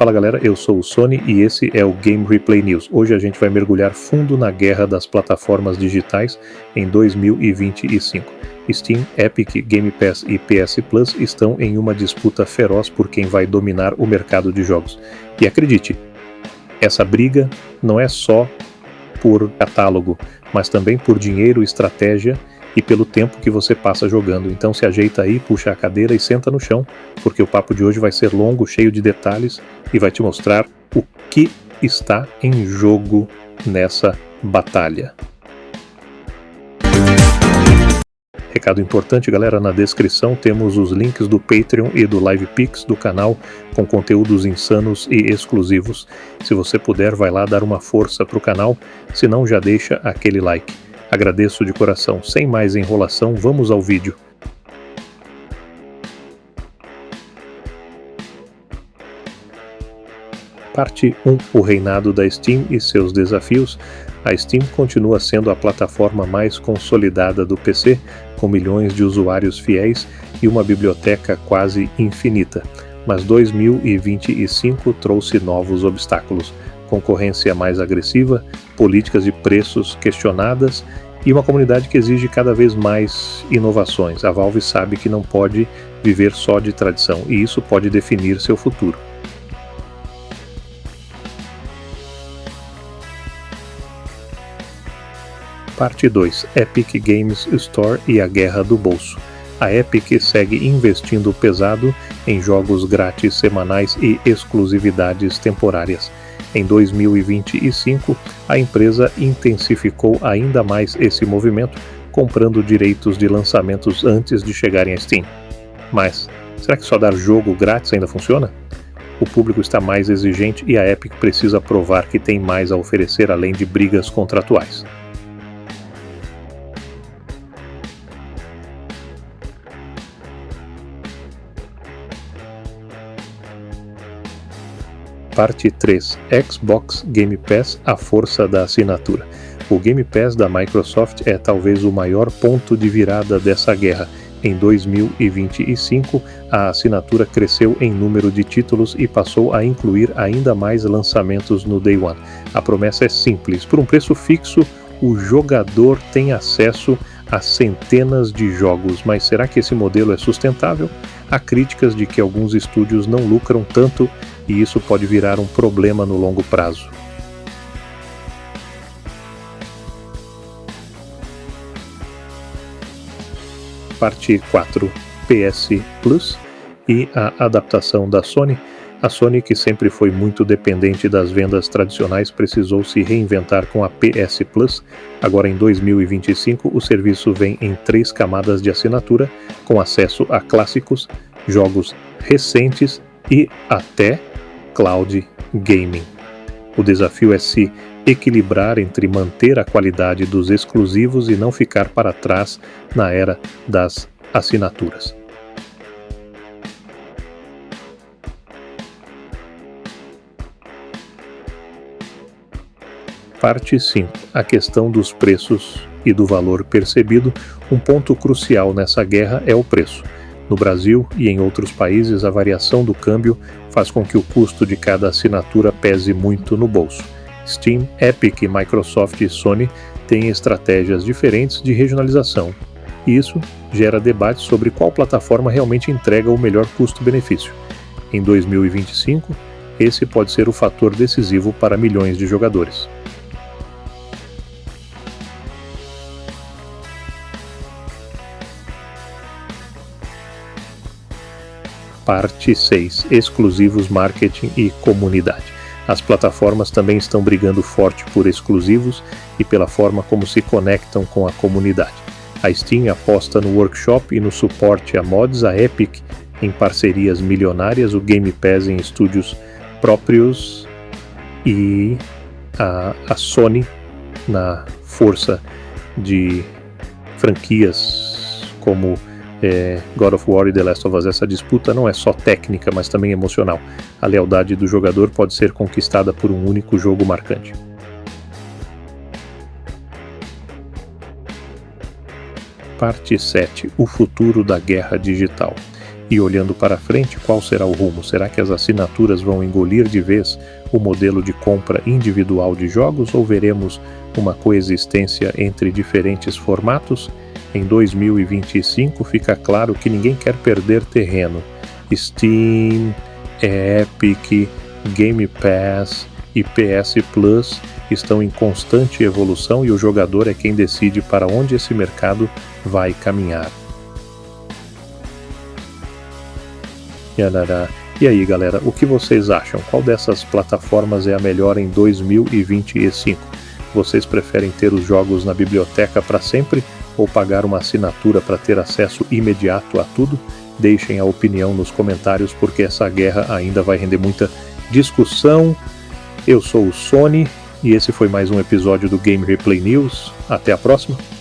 Fala galera, eu sou o Sony e esse é o Game Replay News. Hoje a gente vai mergulhar fundo na guerra das plataformas digitais em 2025. Steam, Epic, Game Pass e PS Plus estão em uma disputa feroz por quem vai dominar o mercado de jogos. E acredite, essa briga não é só por catálogo, mas também por dinheiro, estratégia e pelo tempo que você passa jogando. Então se ajeita aí, puxa a cadeira e senta no chão, porque o papo de hoje vai ser longo, cheio de detalhes e vai te mostrar o que está em jogo nessa batalha. Recado importante, galera, na descrição temos os links do Patreon e do LivePix do canal com conteúdos insanos e exclusivos. Se você puder, vai lá dar uma força pro canal, se não já deixa aquele like. Agradeço de coração. Sem mais enrolação, vamos ao vídeo. Parte 1. O reinado da Steam e seus desafios. A Steam continua sendo a plataforma mais consolidada do PC, com milhões de usuários fiéis e uma biblioteca quase infinita. Mas 2025 trouxe novos obstáculos. Concorrência mais agressiva, políticas de preços questionadas e uma comunidade que exige cada vez mais inovações. A Valve sabe que não pode viver só de tradição e isso pode definir seu futuro. Parte 2. Epic Games Store e a guerra do bolso. A Epic segue investindo pesado em jogos grátis semanais e exclusividades temporárias. Em 2025, a empresa intensificou ainda mais esse movimento, comprando direitos de lançamentos antes de chegarem à Steam. Mas, será que só dar jogo grátis ainda funciona? O público está mais exigente e a Epic precisa provar que tem mais a oferecer além de brigas contratuais. Parte 3. Xbox Game Pass, a força da assinatura. O Game Pass da Microsoft é talvez o maior ponto de virada dessa guerra. Em 2025, a assinatura cresceu em número de títulos e passou a incluir ainda mais lançamentos no Day One. A promessa é simples: por um preço fixo, o jogador tem acesso a centenas de jogos, mas será que esse modelo é sustentável? Há críticas de que alguns estúdios não lucram tanto e isso pode virar um problema no longo prazo. Parte 4. PS Plus e a adaptação da Sony. A Sony, que sempre foi muito dependente das vendas tradicionais, precisou se reinventar com a PS Plus. Agora em 2025, o serviço vem em 3 camadas de assinatura, com acesso a clássicos, jogos recentes e até cloud gaming. O desafio é se equilibrar entre manter a qualidade dos exclusivos e não ficar para trás na era das assinaturas. Parte 5. A questão dos preços e do valor percebido. Um ponto crucial nessa guerra é o preço. No Brasil e em outros países, a variação do câmbio faz com que o custo de cada assinatura pese muito no bolso. Steam, Epic, Microsoft e Sony têm estratégias diferentes de regionalização, e isso gera debate sobre qual plataforma realmente entrega o melhor custo-benefício. Em 2025, esse pode ser o fator decisivo para milhões de jogadores. Parte 6. Exclusivos, marketing e comunidade. As plataformas também estão brigando forte por exclusivos e pela forma como se conectam com a comunidade. A Steam aposta no workshop e no suporte a mods, a Epic em parcerias milionárias, o Game Pass em estúdios próprios e a Sony na força de franquias como God of War e The Last of Us. Essa disputa não é só técnica, mas também emocional. A lealdade do jogador pode ser conquistada por um único jogo marcante. Parte 7. O futuro da guerra digital. E olhando para frente, qual será o rumo? Será que as assinaturas vão engolir de vez o modelo de compra individual de jogos ou veremos uma coexistência entre diferentes formatos? Em 2025 fica claro que ninguém quer perder terreno. Steam, Epic, Game Pass e PS Plus estão em constante evolução e o jogador é quem decide para onde esse mercado vai caminhar. E aí, galera, o que vocês acham? Qual dessas plataformas é a melhor em 2025? Vocês preferem ter os jogos na biblioteca para sempre ou pagar uma assinatura para ter acesso imediato a tudo? Deixem a opinião nos comentários, porque essa guerra ainda vai render muita discussão. Eu sou o Sony e esse foi mais um episódio do Game Replay News. Até a próxima!